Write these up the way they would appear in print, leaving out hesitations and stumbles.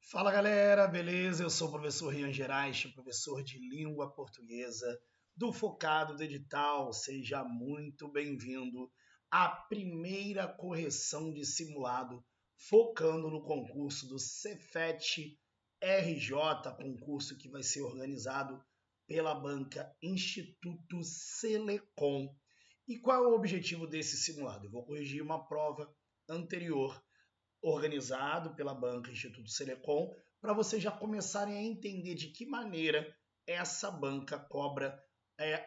Fala galera, beleza? Eu sou o professor Rian Gerais, professor de língua portuguesa do Focado do Edital. Seja muito bem-vindo à primeira correção de simulado focando no concurso do Cefet RJ, concurso que vai ser organizado pela banca Instituto Selecom. E qual é o objetivo desse simulado? Eu vou corrigir uma prova anterior organizado pela banca Instituto Selecom, para vocês já começarem a entender de que maneira essa banca cobra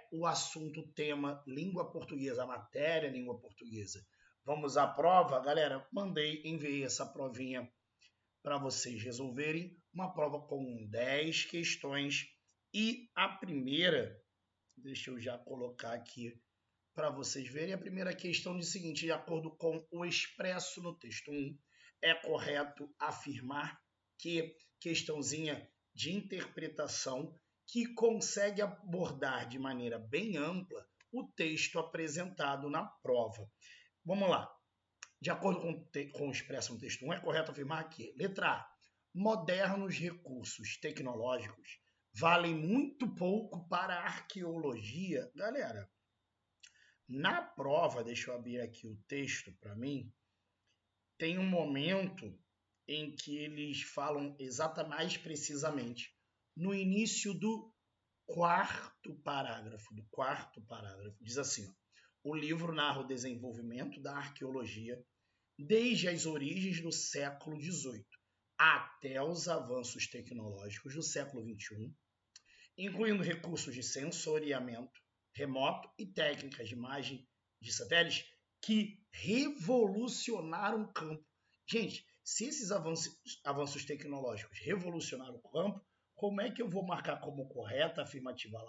o assunto, o tema língua portuguesa, a matéria língua portuguesa. Vamos à prova? Galera, enviei essa provinha para vocês resolverem, uma prova com 10 questões e a primeira, deixa eu já colocar aqui para vocês verem, a primeira questão diz o seguinte: de acordo com o expresso no texto 1, é correto afirmar que, questãozinha de interpretação, que consegue abordar de maneira bem ampla o texto apresentado na prova. Vamos lá. De acordo com o expresso no texto 1, é correto afirmar que, letra A, modernos recursos tecnológicos valem muito pouco para a arqueologia. Galera, na prova, deixa eu abrir aqui o texto para mim, tem um momento em que eles falam exatamente, mais precisamente, no início do quarto parágrafo, diz assim, ó, o livro narra o desenvolvimento da arqueologia desde as origens do século XVIII até os avanços tecnológicos do século XXI, incluindo recursos de sensoriamento remoto e técnicas de imagem de satélites que revolucionaram o campo. Gente, se esses avanços tecnológicos revolucionaram o campo, como é que eu vou marcar como correta a afirmativa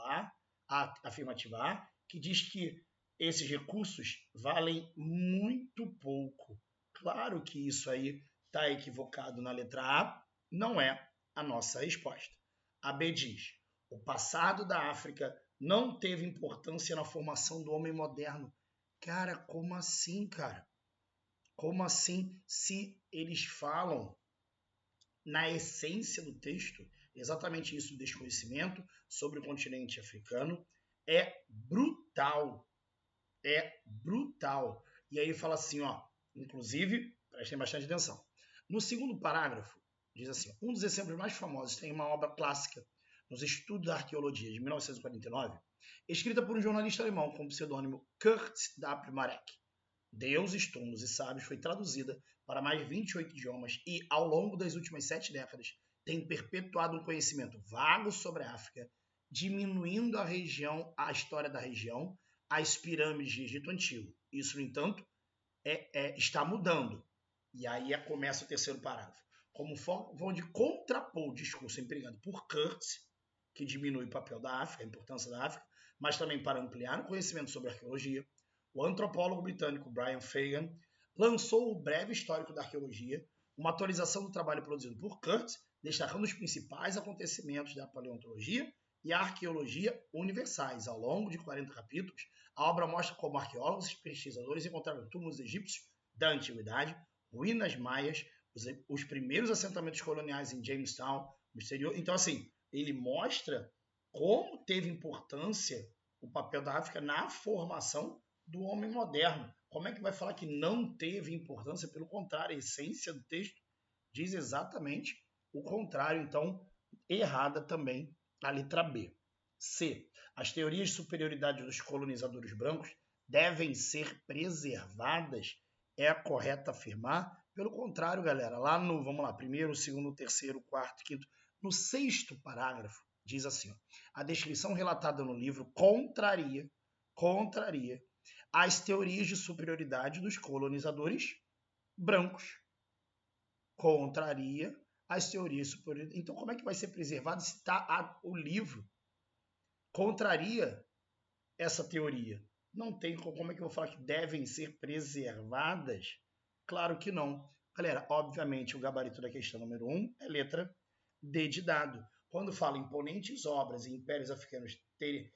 A, que diz que esses recursos valem muito pouco? Claro que isso aí está equivocado na letra A, não é a nossa resposta. A B diz: o passado da África não teve importância na formação do homem moderno. Cara, como assim, cara? Como assim, se eles falam na essência do texto, exatamente isso, o desconhecimento sobre o continente africano é brutal. É brutal. E aí fala assim, ó, inclusive, prestem bastante atenção. No segundo parágrafo, diz assim, um dos exemplos mais famosos tem uma obra clássica nos estudos da arqueologia de 1949, escrita por um jornalista alemão com o pseudônimo Kurt W. Marek. Deuses, túmulos e sábios foi traduzida para mais de 28 idiomas e, ao longo das últimas 7 décadas, tem perpetuado um conhecimento vago sobre a África, diminuindo a história da região, as pirâmides de Egito Antigo. Isso, no entanto, está mudando. E aí começa o terceiro parágrafo. Como forma de contrapor o discurso empregado por Kurtz, que diminui o papel da África, a importância da África, mas também para ampliar o conhecimento sobre arqueologia, o antropólogo britânico Brian Fagan lançou o Breve Histórico da Arqueologia, uma atualização do trabalho produzido por Kurtz, destacando os principais acontecimentos da paleontologia e a arqueologia universais. Ao longo de 40 capítulos, a obra mostra como arqueólogos e pesquisadores encontraram túmulos egípcios da antiguidade, ruínas maias, os primeiros assentamentos coloniais em Jamestown, no exterior. Então, assim, ele mostra como teve importância o papel da África na formação do homem moderno. Como é que vai falar que não teve importância? Pelo contrário, a essência do texto diz exatamente o contrário. Então, errada também a letra B. C. As teorias de superioridade dos colonizadores brancos devem ser preservadas. É correto afirmar? Pelo contrário, galera, lá no, vamos lá, primeiro, segundo, terceiro, quarto, quinto, no sexto parágrafo, diz assim, ó, a descrição relatada no livro contraria as teorias de superioridade dos colonizadores brancos. Contraria as teorias de superioridade. Então, como é que vai ser preservado se o livro contraria essa teoria? Não tem como é que eu vou falar que devem ser preservadas? Claro que não. Galera, obviamente, o gabarito da questão número 1 é letra D de dado. Quando fala imponentes obras e impérios africanos terem...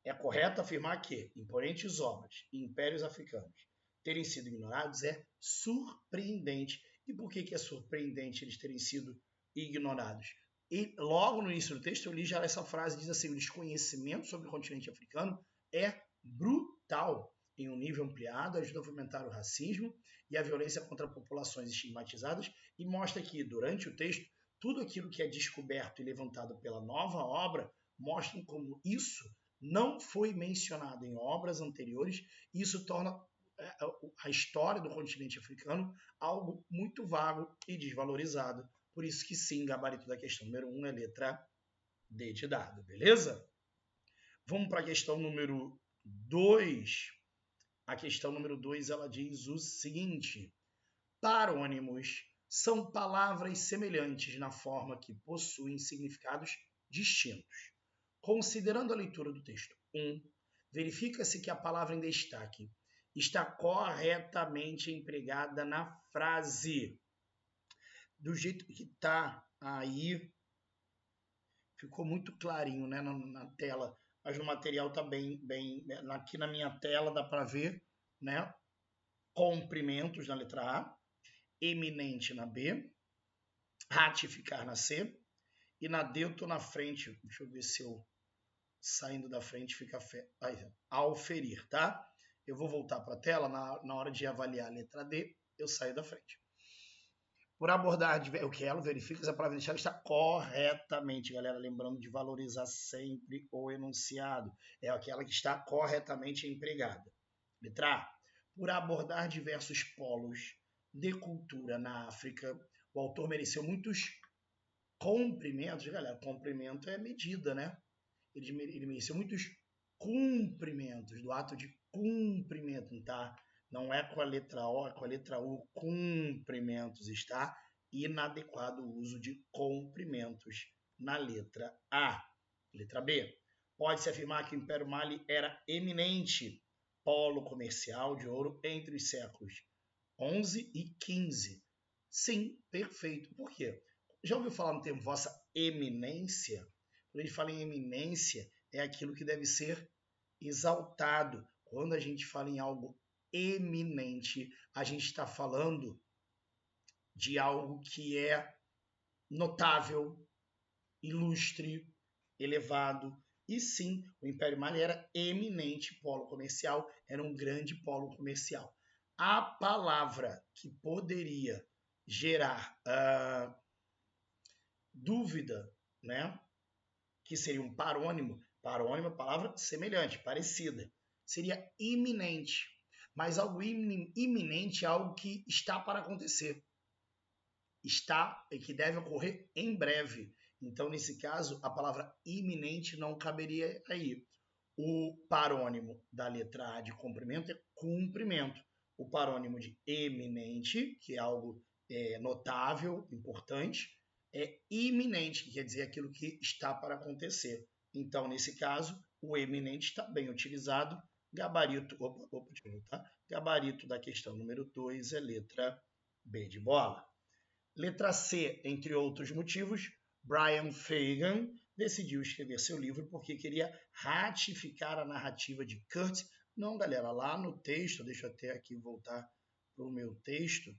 É correto afirmar que imponentes obras e impérios africanos terem sido ignorados é surpreendente. E por que é surpreendente eles terem sido ignorados. E logo no início do texto eu li já essa frase, diz assim: o desconhecimento sobre o continente africano é brutal. Em um nível ampliado, ajuda a fomentar o racismo e a violência contra populações estigmatizadas, e mostra que, durante o texto, tudo aquilo que é descoberto e levantado pela nova obra mostram como isso não foi mencionado em obras anteriores, e isso torna a história do continente africano algo muito vago e desvalorizado. Por isso que sim, gabarito da questão número 1 é letra D de dado, beleza? Vamos para a questão número 2. A questão número 2, ela diz o seguinte: parônimos são palavras semelhantes na forma que possuem significados distintos. Considerando a leitura do texto 1, verifica-se que a palavra em destaque está corretamente empregada na frase. Do jeito que está aí, ficou muito clarinho, né, na tela, mas no material está bem, aqui na minha tela dá para ver, né, comprimentos na letra A, eminente na B, ratificar na C, e na D eu estou na frente, deixa eu ver se eu saindo da frente fica auferir, tá? Eu vou voltar para a tela, na hora de avaliar a letra D, eu saio da frente. Por abordar o que ela verifica se a palavra deixar está corretamente, galera, lembrando de valorizar sempre o enunciado, é aquela que está corretamente empregada. Letra A. Por abordar diversos polos de cultura na África, o autor mereceu muitos cumprimentos, galera, cumprimento é medida, né? Ele mereceu muitos cumprimentos, do ato de cumprimento, tá? Não é com a letra O, é com a letra U, cumprimentos, está inadequado o uso de cumprimentos na letra A. Letra B. Pode-se afirmar que o Império Mali era eminente polo comercial de ouro entre os séculos XI e XV. Sim, perfeito. Por quê? Já ouviu falar no termo vossa eminência? Quando a gente fala em eminência, é aquilo que deve ser exaltado. Quando a gente fala em algo eminente, a gente está falando de algo que é notável, ilustre, elevado. E sim, o Império Mali era eminente polo comercial, era um grande polo comercial. A palavra que poderia gerar dúvida, né, que seria um parônimo, parônimo é palavra semelhante, parecida, seria iminente. Mas algo iminente é algo que está para acontecer, está e que deve ocorrer em breve. Então, nesse caso, a palavra iminente não caberia aí. O parônimo da letra A de comprimento é cumprimento. O parônimo de eminente, que é algo notável, importante, é iminente, que quer dizer aquilo que está para acontecer. Então, nesse caso, o eminente está bem utilizado. Gabarito, gabarito da questão número 2 é letra B de bola. Letra C, entre outros motivos, Brian Fagan decidiu escrever seu livro porque queria ratificar a narrativa de Kurt. Não, galera, lá no texto, deixa eu até aqui voltar para o meu texto,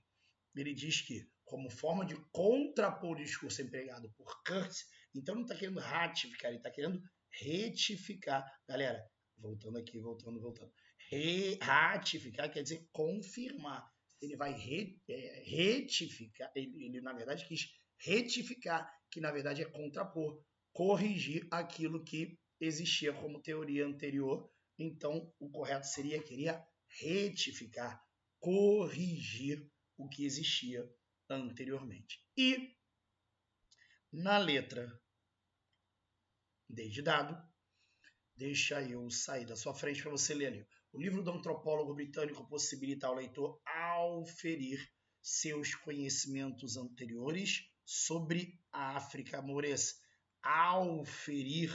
ele diz que, como forma de contrapor o discurso empregado por Kurt, então não está querendo ratificar, ele está querendo retificar. Galera, voltando aqui, voltando. Ratificar quer dizer confirmar. Ele vai retificar, ele na verdade quis retificar, que na verdade é contrapor, corrigir aquilo que existia como teoria anterior. Então, o correto seria, queria retificar, corrigir o que existia anteriormente. E na letra D de dado, deixa eu sair da sua frente para você ler ali. O livro do antropólogo britânico possibilita ao leitor auferir seus conhecimentos anteriores sobre a África Moures. Auferir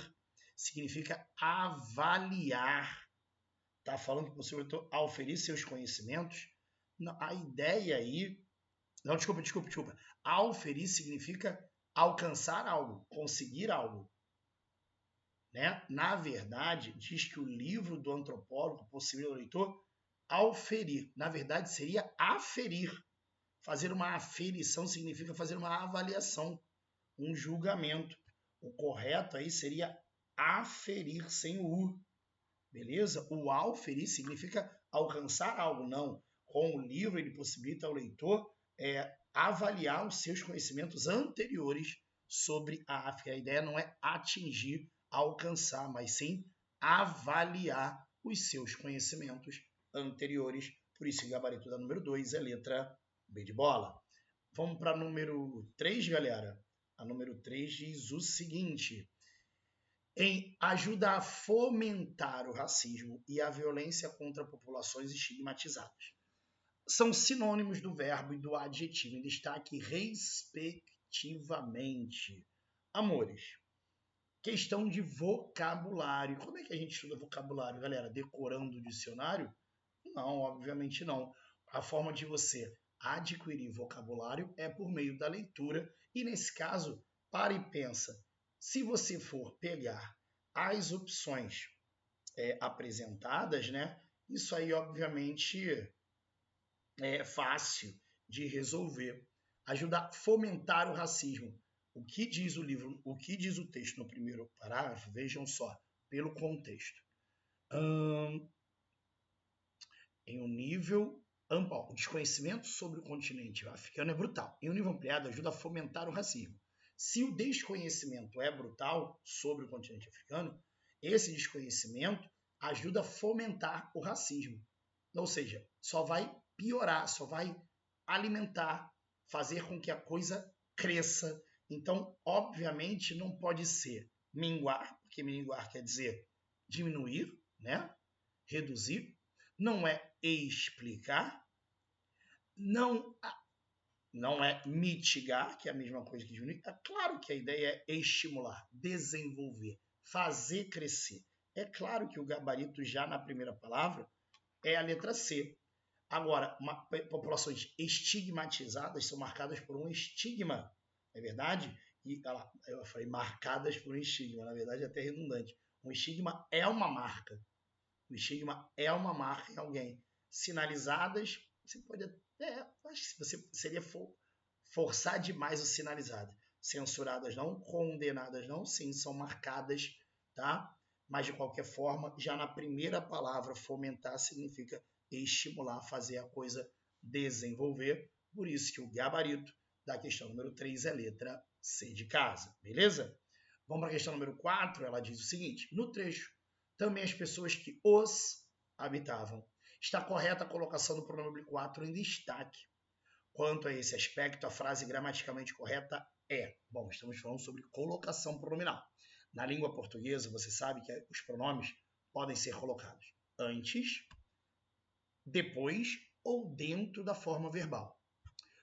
significa avaliar. Está falando que você vai auferir seus conhecimentos? Não, a ideia aí... Não, desculpa. Auferir significa alcançar algo, conseguir algo. Né? Na verdade, diz que o livro do antropólogo possibilita ao leitor auferir. Na verdade, seria aferir. Fazer uma aferição significa fazer uma avaliação. um julgamento. O correto aí seria aferir sem o U. Beleza? O auferir significa alcançar algo, não. Com o livro, ele possibilita ao leitor avaliar os seus conhecimentos anteriores sobre a África. A ideia não é atingir, alcançar, mas sim avaliar os seus conhecimentos anteriores. Por isso, o gabarito da número 2 é letra B de bola. Vamos para a número 3, galera. A número 3 diz o seguinte: ajuda a fomentar o racismo e a violência contra populações estigmatizadas. São sinônimos do verbo e do adjetivo em destaque respectivamente. Amores, questão de vocabulário. Como é que a gente estuda vocabulário, galera? Decorando o dicionário? Não, obviamente não. A forma de você adquirir vocabulário é por meio da leitura e, nesse caso, para e pensa. Se você for pegar as opções apresentadas, né? Isso aí, obviamente, é fácil de resolver. Ajuda a fomentar o racismo. O que diz o livro, o que diz o texto no primeiro parágrafo? Vejam só, pelo contexto. Em um nível amplo, o desconhecimento sobre o continente africano é brutal. Em um nível ampliado, ajuda a fomentar o racismo. Se o desconhecimento é brutal sobre o continente africano, esse desconhecimento ajuda a fomentar o racismo. Ou seja, só vai piorar, só vai alimentar, fazer com que a coisa cresça. Então, obviamente, não pode ser minguar, porque minguar quer dizer diminuir, né? Reduzir. Não é explicar, não é mitigar, que é a mesma coisa que diminuir. É claro que a ideia é estimular, desenvolver, fazer crescer. É claro que o gabarito já na primeira palavra é a letra C. Agora, populações estigmatizadas são marcadas por um estigma, é verdade? E eu falei marcadas por um estigma, na verdade é até redundante. Um estigma é uma marca. O estigma é uma marca em alguém. Sinalizadas, você pode até, acho que você seria forçar demais o sinalizado. Censuradas não, condenadas não, sim, são marcadas, tá? Mas de qualquer forma, já na primeira palavra, fomentar significa estimular, fazer a coisa desenvolver. Por isso que o gabarito da questão número 3 é letra C de casa, beleza? Vamos para a questão número 4, ela diz o seguinte: no trecho, também as pessoas que os habitavam. Está correta a colocação do pronome oblíquo 4 em destaque. Quanto a esse aspecto, a frase gramaticalmente correta é... Bom, estamos falando sobre colocação pronominal. Na língua portuguesa, você sabe que os pronomes podem ser colocados antes, depois ou dentro da forma verbal.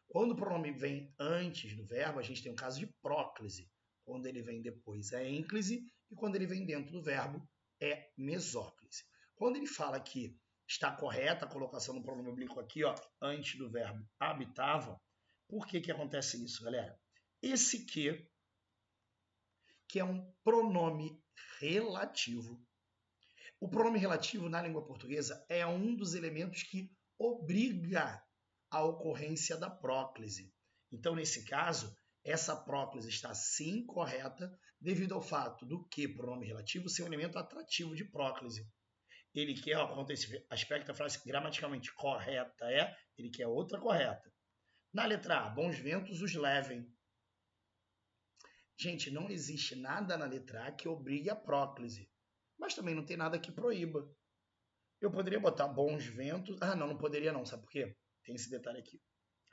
Quando o pronome vem antes do verbo, a gente tem um caso de próclise. Quando ele vem depois é ênclise e quando ele vem dentro do verbo é mesóclise. Quando ele fala que está correta a colocação do pronome oblíquo aqui, ó, antes do verbo habitavam, por que acontece isso, galera? Esse que é um pronome relativo. O pronome relativo na língua portuguesa é um dos elementos que obriga a ocorrência da próclise. Então, nesse caso, essa próclise está sim correta devido ao fato do que pronome relativo ser um elemento atrativo de próclise. Ele quer, quanto a esse aspecto, a frase gramaticalmente correta ele quer outra correta. Na letra A, bons ventos os levem. Gente, não existe nada na letra A que obrigue a próclise, mas também não tem nada que proíba. Eu poderia botar bons ventos... não poderia não, sabe por quê? Tem esse detalhe aqui.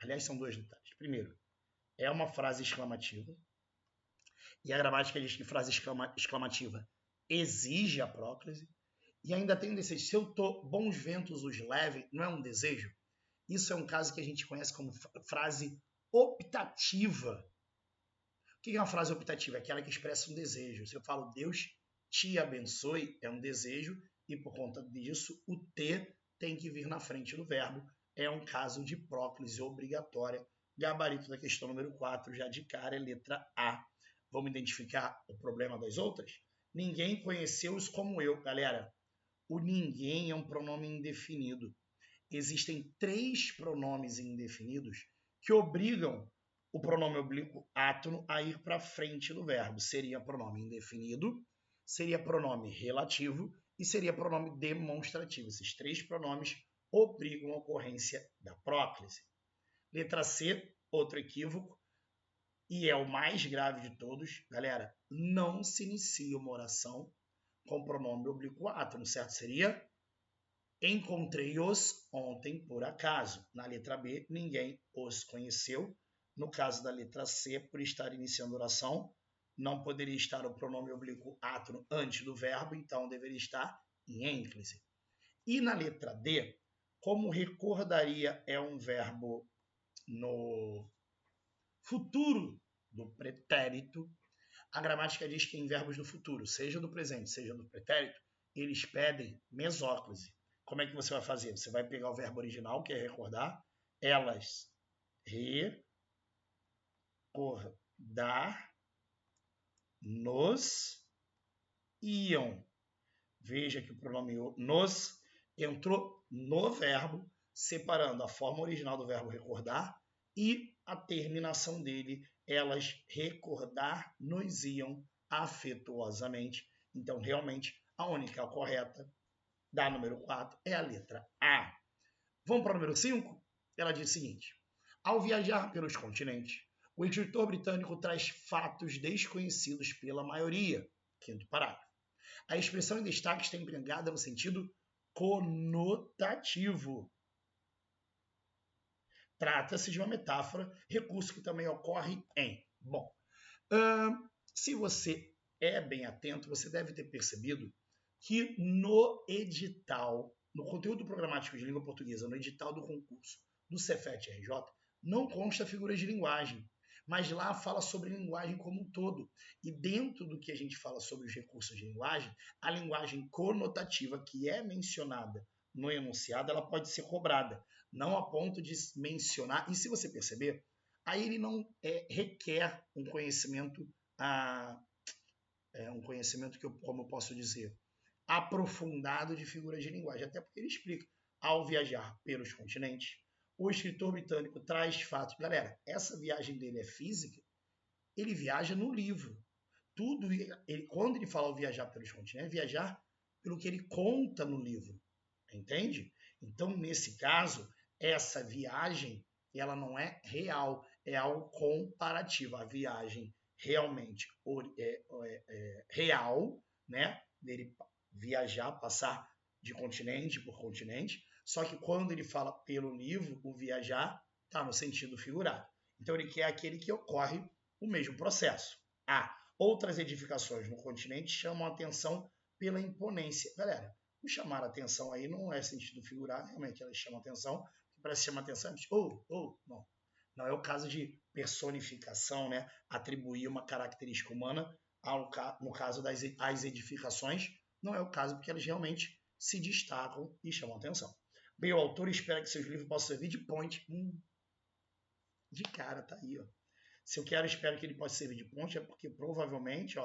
Aliás, são dois detalhes. Primeiro, é uma frase exclamativa, e a gramática diz que frase exclamativa exige a próclise, e ainda tem um desejo. Se eu tô bons ventos os levem, não é um desejo? Isso é um caso que a gente conhece como frase optativa. O que é uma frase optativa? É aquela que expressa um desejo. Se eu falo Deus te abençoe, é um desejo, e por conta disso, o te tem que vir na frente do verbo. É um caso de próclise obrigatória. Gabarito da questão número 4, já de cara, é letra A. Vamos identificar o problema das outras? Ninguém conheceu-os como eu, galera. O ninguém é um pronome indefinido. Existem 3 pronomes indefinidos que obrigam o pronome oblíquo átono a ir para frente do verbo. Seria pronome indefinido, seria pronome relativo e seria pronome demonstrativo. Esses três pronomes obrigam a ocorrência da próclise. Letra C, outro equívoco, e é o mais grave de todos. Galera, não se inicia uma oração com pronome oblíquo átono, certo? Seria encontrei-os ontem por acaso. Na letra B, ninguém os conheceu. No caso da letra C, por estar iniciando oração, não poderia estar o pronome oblíquo átono antes do verbo, então deveria estar em ênclise. E na letra D, como recordaria é um verbo no futuro do pretérito, a gramática diz que em verbos do futuro, seja do presente, seja do pretérito, eles pedem mesóclise. Como é que você vai fazer? Você vai pegar o verbo original, que é recordar, elas recordar nos iam. Veja que o pronome nos entrou no verbo, separando a forma original do verbo recordar e a terminação dele, elas recordar nos iam afetuosamente. Então, realmente, a única correta da número 4 é a letra A. Vamos para o número 5? Ela diz o seguinte: ao viajar pelos continentes, o escritor britânico traz fatos desconhecidos pela maioria. Quinto parágrafo. A expressão em destaque está empregada no sentido conotativo. Trata-se de uma metáfora, recurso que também ocorre em... Bom, se você é bem atento, você deve ter percebido que no edital, no conteúdo programático de língua portuguesa, no edital do concurso do Cefet-RJ, não consta figuras de linguagem, mas lá fala sobre linguagem como um todo. E dentro do que a gente fala sobre os recursos de linguagem, a linguagem conotativa que é mencionada no enunciado, ela pode ser cobrada, não a ponto de mencionar. E se você perceber, aí ele não requer um conhecimento, um conhecimento que, como eu posso dizer, aprofundado de figuras de linguagem, até porque ele explica, ao viajar pelos continentes, o escritor britânico traz fatos. Galera, essa viagem dele é física, ele viaja no livro. Tudo, quando ele fala ao viajar pelos continentes, é viajar pelo que ele conta no livro, entende? Então, nesse caso, essa viagem, ela não é real, é algo comparativo. A viagem realmente real, né? Dele viajar, passar de continente por continente, só que quando ele fala pelo livro, o viajar está no sentido figurado. Então ele quer aquele que ocorre o mesmo processo. Outras edificações no continente chamam a atenção pela imponência. Galera, o chamar a atenção aí não é sentido figurado, realmente elas chamam a atenção, que parece chamar a atenção, não. Não é o caso de personificação, né? Atribuir uma característica humana, no caso das edificações, não é o caso porque elas realmente se destacam e chamam a atenção. Bem, o autor espera que seus livros possam servir de ponte. De cara, tá aí, ó. Se eu espero que ele possa servir de ponte, é porque provavelmente,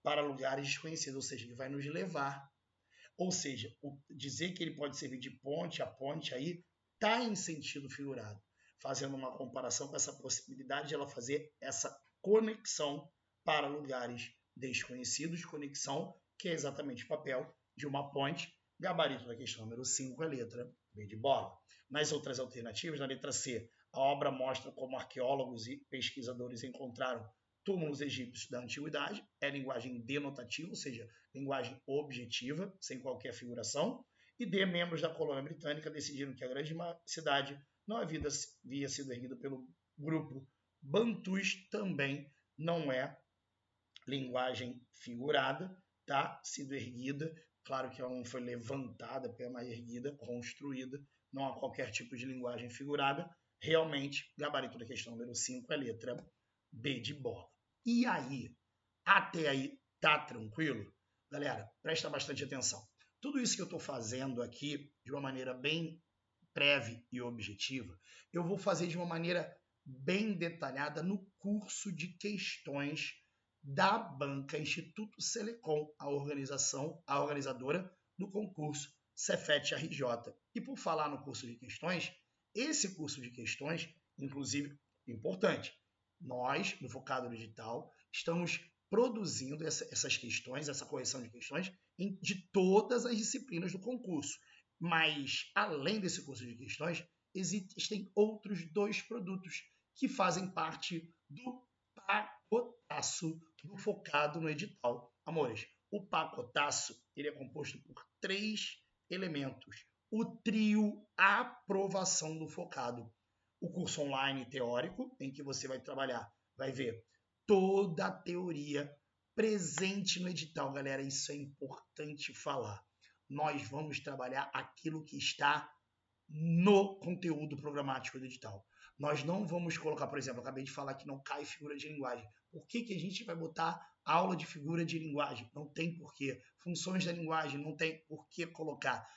para lugares desconhecidos, ou seja, ele vai nos levar. Ou seja, dizer que ele pode servir de ponte, a ponte aí, está em sentido figurado, fazendo uma comparação com essa possibilidade de ela fazer essa conexão para lugares desconhecidos, conexão que é exatamente o papel de uma ponte. Gabarito da questão número 5 é a letra B de bola. Nas outras alternativas, na letra C, a obra mostra como arqueólogos e pesquisadores encontraram túmulos egípcios da antiguidade, é linguagem denotativa, ou seja, linguagem objetiva, sem qualquer figuração. E D, membros da colônia britânica decidiram que a grande cidade não havia sido erguida pelo grupo Bantus, também não é linguagem figurada, tá? Sido erguida, claro que ela não foi levantada, mas erguida, construída, não há qualquer tipo de linguagem figurada. Realmente, gabarito da questão número 5 é a letra B de bola. E aí? Até aí, tá tranquilo? Galera, presta bastante atenção. Tudo isso que eu estou fazendo aqui, de uma maneira bem breve e objetiva, eu vou fazer de uma maneira bem detalhada no curso de questões da banca Instituto Selecom, a organizadora do concurso Cefet-RJ. E por falar no curso de questões, esse curso de questões, inclusive, importante, Nós, no Focado no Digital, estamos produzindo essas questões, essa correção de questões de todas as disciplinas do concurso. Mas, além desse curso de questões, existem outros 2 produtos que fazem parte do pacotaço do Focado no Edital. Amores, o pacotaço ele é composto por 3 elementos. O trio aprovação do Focado. O curso online teórico, em que você vai trabalhar, vai ver toda a teoria presente no edital. Galera, isso é importante falar. Nós vamos trabalhar aquilo que está no conteúdo programático do edital. Nós não vamos colocar, por exemplo, eu acabei de falar que não cai figura de linguagem. Por que a gente vai botar aula de figura de linguagem? Não tem porquê. Funções da linguagem, não tem porquê colocar.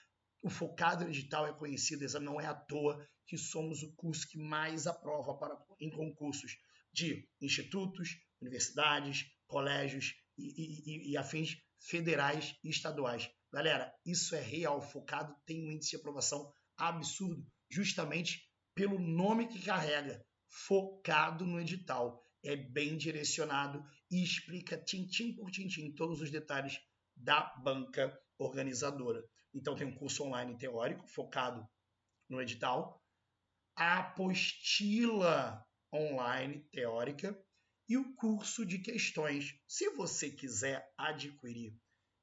O Focado no Digital é conhecido, não é à toa que somos o curso que mais aprova em concursos de institutos, universidades, colégios e afins federais e estaduais. Galera, isso é real. O Focado tem um índice de aprovação absurdo, justamente pelo nome que carrega, Focado no Edital. É bem direcionado e explica tintim por tintim todos os detalhes da banca organizadora. Então tem um curso online teórico focado no edital, a apostila online teórica e o curso de questões. Se você quiser adquirir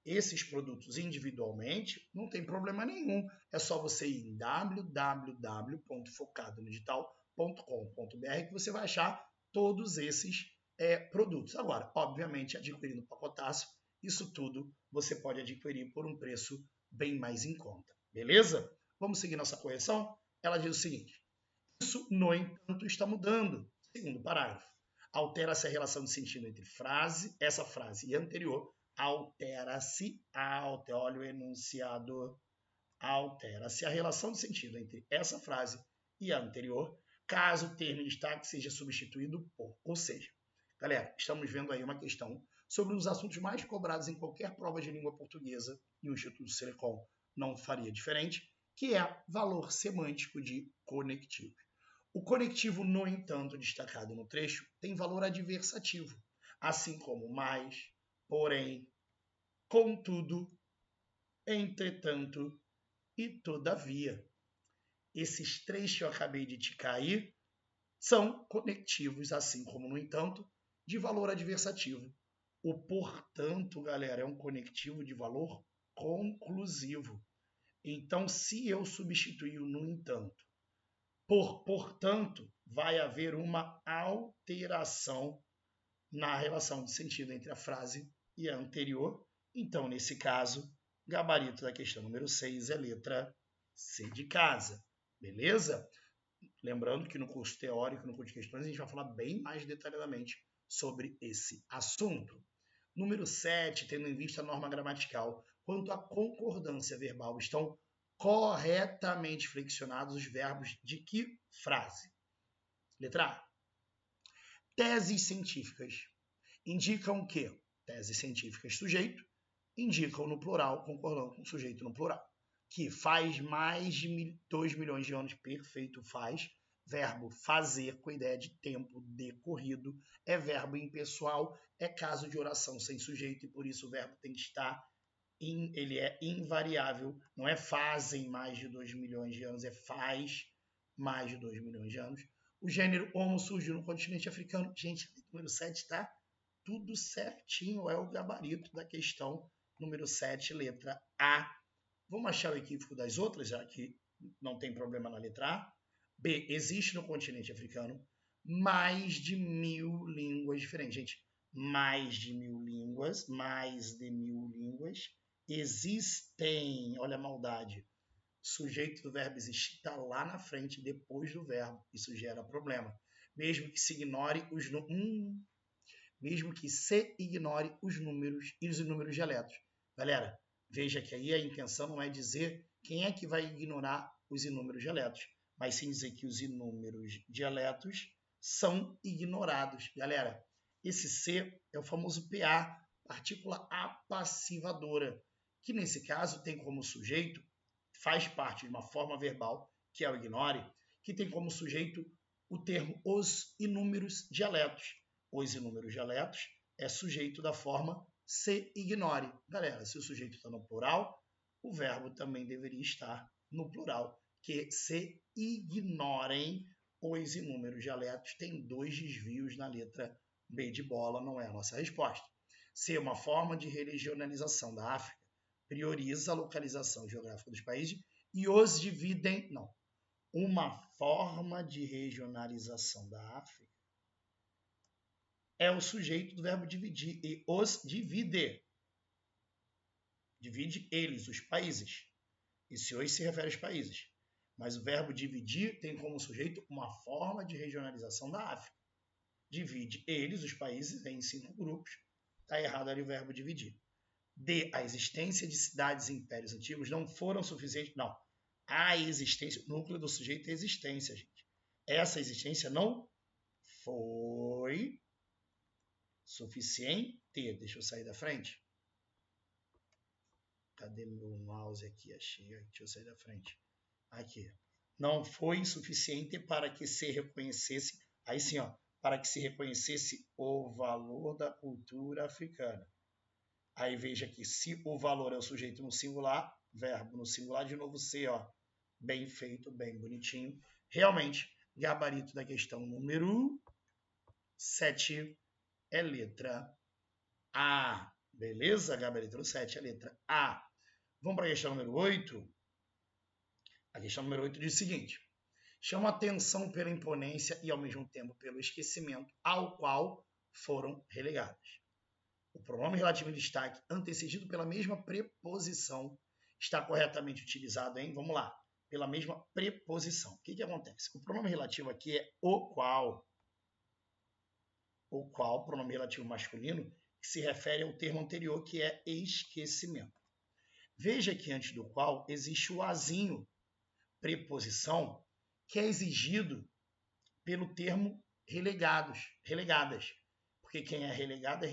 esses produtos individualmente, não tem problema nenhum. É só você ir em www.focadonodigital.com.br que você vai achar todos esses produtos. Agora, obviamente, adquirindo o pacotaço, isso tudo você pode adquirir por um preço bem mais em conta. Beleza? Vamos seguir nossa correção? Ela diz o seguinte: isso, no entanto, está mudando. Segundo parágrafo. Altera-se a relação de sentido entre essa frase e a anterior. Altera-se, olha o enunciado. Altera-se a relação de sentido entre essa frase e a anterior, caso o termo em destaque seja substituído por. Ou seja, galera, estamos vendo aí uma questão sobre um dos assuntos mais cobrados em qualquer prova de língua portuguesa, e o Instituto Selecom não faria diferente, que é valor semântico de conectivos. O conectivo, no entanto, destacado no trecho, tem valor adversativo, assim como mais, porém, contudo, entretanto e todavia. Esses 3 que eu acabei de te cair são conectivos, assim como, no entanto, de valor adversativo. O portanto, galera, é um conectivo de valor conclusivo. Então, se eu substituir o no entanto por portanto, vai haver uma alteração na relação de sentido entre a frase e a anterior. Então, nesse caso, gabarito da questão número 6 é letra C de casa. Beleza? Lembrando que no curso teórico, no curso de questões, a gente vai falar bem mais detalhadamente sobre esse assunto. Número 7, tendo em vista a norma gramatical, quanto à concordância verbal, estão corretamente flexionados os verbos de que frase? Letra A. Teses científicas indicam que teses científicas sujeito indicam no plural, concordando com o sujeito no plural, que faz mais de 2 milhões de anos, perfeito, faz, verbo fazer com ideia de tempo decorrido, é verbo impessoal, é caso de oração sem sujeito e por isso o verbo tem que estar ele é invariável, não é fazem mais de 2 milhões de anos, é faz mais de 2 milhões de anos. O gênero homo surgiu no continente africano. Gente, número 7 está tudo certinho, é o gabarito da questão número 7, letra A. Vamos achar o equívoco das outras, já que não tem problema na letra A. B, existe no continente africano mais de 1000 línguas diferentes. Gente, mais de 1000 línguas, existem, olha a maldade, sujeito do verbo existir está lá na frente, depois do verbo, isso gera problema. Mesmo que se ignore os mesmo que se ignore os números e os inúmeros dialetos. Galera, veja que aí a intenção não é dizer quem é que vai ignorar os inúmeros dialetos, mas sim dizer que os inúmeros dialetos são ignorados. Galera, esse C é o famoso PA, partícula apassivadora, que nesse caso tem como sujeito, faz parte de uma forma verbal, que é o ignore, que tem como sujeito o termo os inúmeros dialetos. Os inúmeros dialetos é sujeito da forma se ignore. Galera, se o sujeito está no plural, o verbo também deveria estar no plural, que se ignorem os inúmeros dialetos. Tem 2 desvios na letra B de bola, não é a nossa resposta. C, uma forma de regionalização da África, prioriza a localização geográfica dos países e os dividem... Não. Uma forma de regionalização da África é o sujeito do verbo dividir e os divide. Divide eles, os países. Esse os se refere aos países. Mas o verbo dividir tem como sujeito uma forma de regionalização da África. Divide eles, os países, em 5 grupos. Está errado ali o verbo dividir. D, a existência de cidades e impérios antigos não foram suficientes. Não. A existência, o núcleo do sujeito é existência, gente. Essa existência não foi suficiente. Deixa eu sair da frente. Cadê meu mouse aqui? Achei. Deixa eu sair da frente. Aqui. Não foi suficiente para que se reconhecesse. Aí sim, ó. Para que se reconhecesse o valor da cultura africana. Aí veja que se o valor é o sujeito no singular, verbo no singular, de novo C, ó. Bem feito, bem bonitinho. Realmente, gabarito da questão número 7 é letra A. Beleza? Gabarito do 7 é letra A. Vamos para a questão número 8. A questão número 8 diz o seguinte. Chama atenção pela imponência e, ao mesmo tempo, pelo esquecimento ao qual foram relegadas. O pronome relativo em destaque, antecedido pela mesma preposição, está corretamente utilizado em, vamos lá, pela mesma preposição. O que acontece? O pronome relativo aqui é o qual. O qual, pronome relativo masculino, que se refere ao termo anterior, que é esquecimento. Veja que antes do qual existe o azinho, preposição, que é exigido pelo termo relegadas. Porque quem é relegado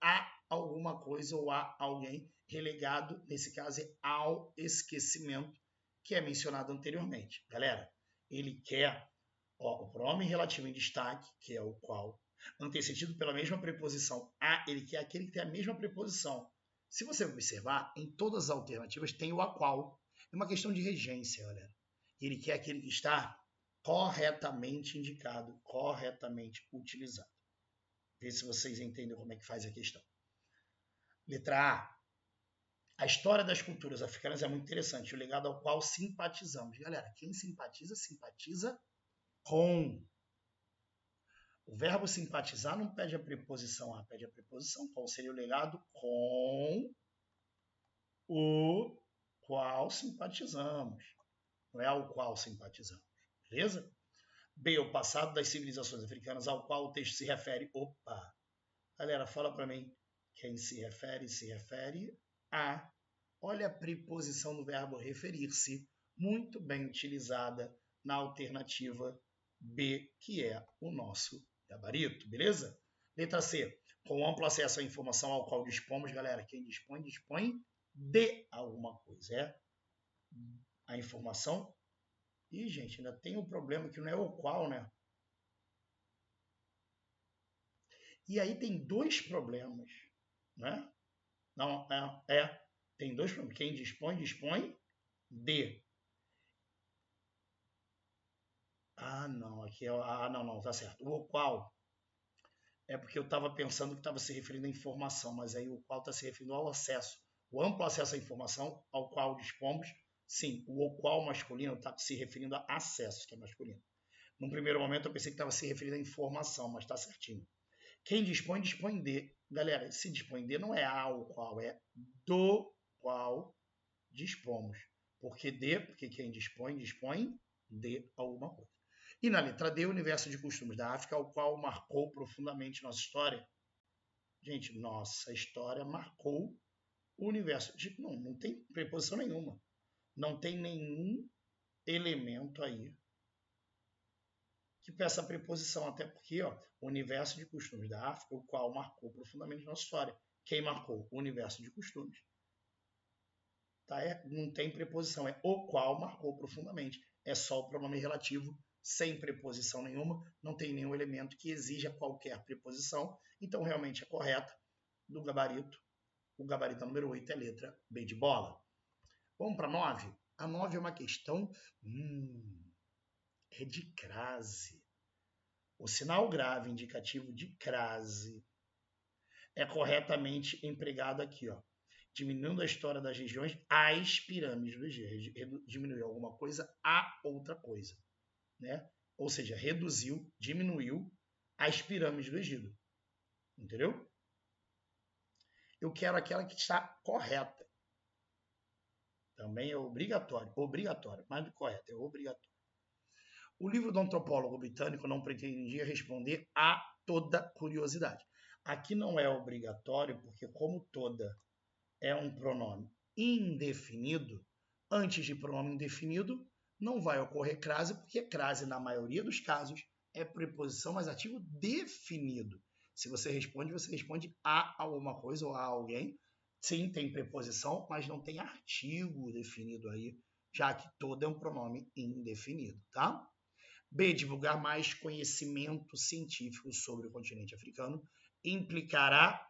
a alguma coisa ou a alguém. Relegado, nesse caso, é ao esquecimento, que é mencionado anteriormente. Galera, ele quer o pronome relativo em destaque, que é o qual, antecedido pela mesma preposição a, ele quer aquele que tem a mesma preposição. Se você observar, em todas as alternativas tem o a qual. É uma questão de regência, galera. Ele quer aquele que está corretamente indicado, corretamente utilizado. Vê se vocês entendem como é que faz a questão. Letra A. A história das culturas africanas é muito interessante, o legado ao qual simpatizamos. Galera, quem simpatiza, simpatiza com. O verbo simpatizar não pede a preposição a, pede a preposição. Qual seria o legado? Com o qual simpatizamos. Não é ao qual simpatizamos. Beleza? B, o passado das civilizações africanas ao qual o texto se refere. Opa! Galera, fala para mim. Quem se refere a. Olha a preposição do verbo referir-se, muito bem utilizada na alternativa B, que é o nosso gabarito, beleza? Letra C, com amplo acesso à informação ao qual dispomos, galera, quem dispõe, dispõe de alguma coisa, é a informação. E, gente, ainda tem um problema que não é o qual, né? E aí tem 2 problemas, né? Não, tem 2 problemas. Quem dispõe, dispõe de. Ah, não, aqui é. Ah, não, tá certo. O qual é porque eu estava pensando que estava se referindo à informação, mas aí o qual está se referindo ao acesso. O amplo acesso à informação ao qual dispomos, sim, o qual masculino está se referindo a acesso, que é masculino. Num primeiro momento eu pensei que estava se referindo à informação, mas está certinho. Quem dispõe, dispõe de. Galera, se dispõe de não é ao qual, é do qual dispomos. Porque quem dispõe, dispõe de alguma coisa. E na letra D, o universo de costumes da África, o qual marcou profundamente nossa história. Gente, nossa história marcou o universo. Não tem preposição nenhuma. Não tem nenhum elemento aí que peça preposição, até porque o universo de costumes da África, o qual marcou profundamente nossa história. Quem marcou? O universo de costumes. Tá? Não tem preposição, é o qual marcou profundamente. É só o pronome relativo sem preposição nenhuma, não tem nenhum elemento que exija qualquer preposição, então realmente é correta do gabarito. O gabarito número 8 é a letra B de bola. Vamos para a 9? A 9 é uma questão é de crase. O sinal grave indicativo de crase é corretamente empregado aqui, ó, diminuindo a história das regiões às pirâmides do Egito. Diminuiu alguma coisa a outra coisa, né? Ou seja, reduziu, diminuiu as pirâmides do Egito. Entendeu? Eu quero aquela que está correta. Também é obrigatório, mais do que correto, é obrigatório. O livro do antropólogo britânico não pretendia responder a toda curiosidade. Aqui não é obrigatório, porque como toda é um pronome indefinido, antes de pronome indefinido, não vai ocorrer crase, porque crase, na maioria dos casos, é preposição mais ativo definido. Se você responde a alguma coisa ou a alguém. Sim, tem preposição, mas não tem artigo definido aí, já que todo é um pronome indefinido, tá? B. Divulgar mais conhecimento científico sobre o continente africano implicará.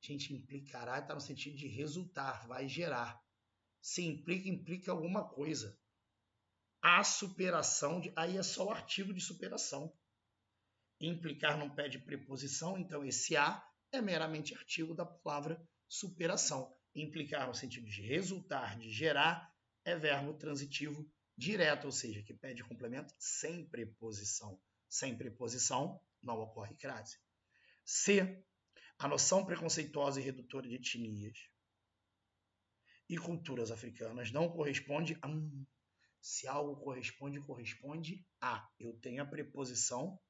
Gente, implicará está no sentido de resultar, vai gerar. Se implica alguma coisa. A superação, aí é só o artigo de superação. Implicar não pede preposição, então esse a é meramente artigo da palavra superação. Implicar no sentido de resultar, de gerar, é verbo transitivo direto, ou seja, que pede complemento sem preposição. Sem preposição não ocorre crase. C. A noção preconceituosa e redutora de etnias e culturas africanas não corresponde a... Se algo corresponde a. Eu tenho a preposição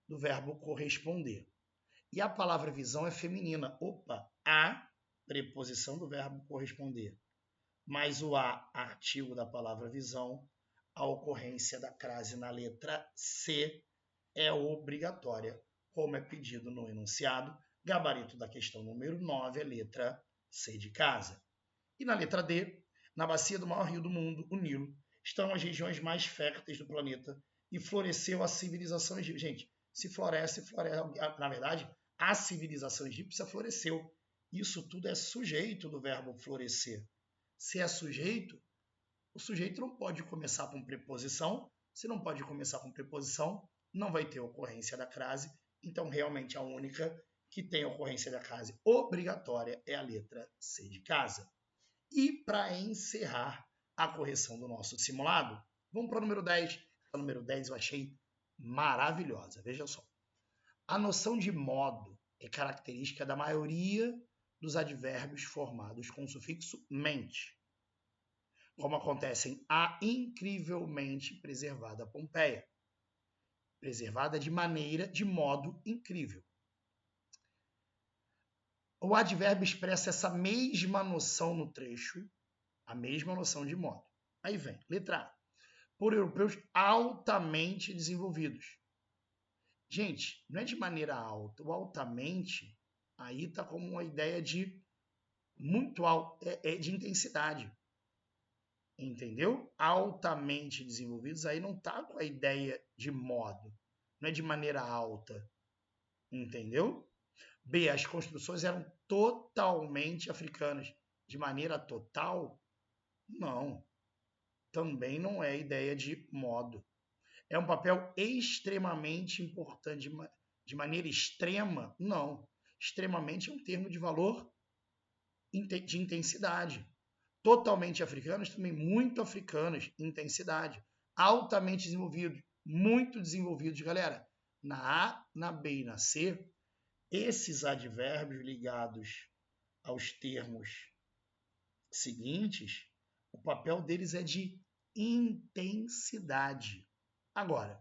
do verbo corresponder. E a palavra visão é feminina. Opa, a preposição do verbo corresponder. Mais o a, artigo da palavra visão, a ocorrência da crase na letra C é obrigatória, como é pedido no enunciado. Gabarito da questão número 9 é letra C de casa. E na letra D, na bacia do maior rio do mundo, o Nilo, estão as regiões mais férteis do planeta e floresceu a civilização egípcia. Gente, se floresce, na verdade, a civilização egípcia floresceu. Isso tudo é sujeito do verbo florescer. Se é sujeito, o sujeito não pode começar com preposição. Se não pode começar com preposição, não vai ter ocorrência da crase. Então, realmente, a única que tem ocorrência da crase obrigatória é a letra C de casa. E para encerrar a correção do nosso simulado, vamos para o número 10. A número 10 eu achei maravilhosa. Veja só. A noção de modo é característica da maioria dos advérbios formados com o sufixo mente, como acontece em a incrivelmente preservada Pompeia. Preservada de modo incrível. O advérbio expressa essa mesma noção no trecho, a mesma noção de modo. Aí vem, letra A. Por europeus altamente desenvolvidos. Gente, não é de maneira alta. O altamente, aí está como uma ideia de muito alto, é de intensidade. Entendeu? Altamente desenvolvidos, aí não está com a ideia de modo. Não é de maneira alta. Entendeu? B. As construções eram totalmente africanas. De maneira total? Não. Também não é ideia de modo. É um papel extremamente importante. De maneira extrema? Não. Extremamente é um termo de valor de intensidade. Totalmente africanos, também muito africanos, intensidade. Altamente desenvolvidos, muito desenvolvidos. Galera, na A, na B e na C, esses advérbios ligados aos termos seguintes, o papel deles é de intensidade. Agora,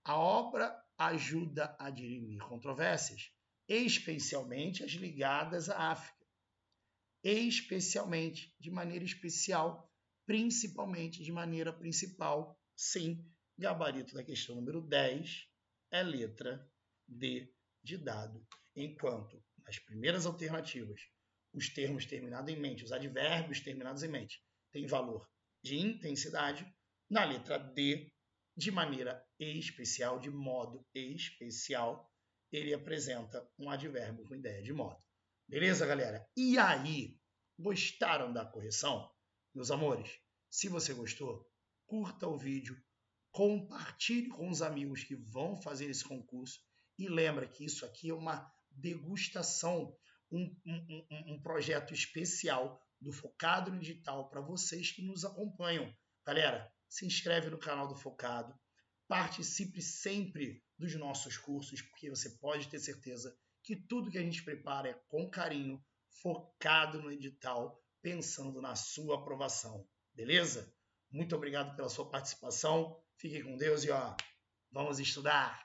a obra ajuda a dirimir controvérsias, especialmente as ligadas à África. Especialmente, de maneira especial, principalmente, de maneira principal, sim. Gabarito da questão número 10 é letra D de dado. Enquanto nas primeiras alternativas, os termos terminados em mente, os advérbios terminados em mente, têm valor de intensidade, na letra D de maneira especial, de modo especial, ele apresenta um advérbio com ideia de modo. Beleza, galera? E aí, gostaram da correção? Meus amores, se você gostou, curta o vídeo, compartilhe com os amigos que vão fazer esse concurso e lembra que isso aqui é uma degustação, um projeto especial do Focado no Digital para vocês que nos acompanham. Galera, se inscreve no canal do Focado, participe sempre dos nossos cursos, porque você pode ter certeza que tudo que a gente prepara é com carinho, focado no edital, pensando na sua aprovação. Beleza? Muito obrigado pela sua participação. Fiquem com Deus e vamos estudar!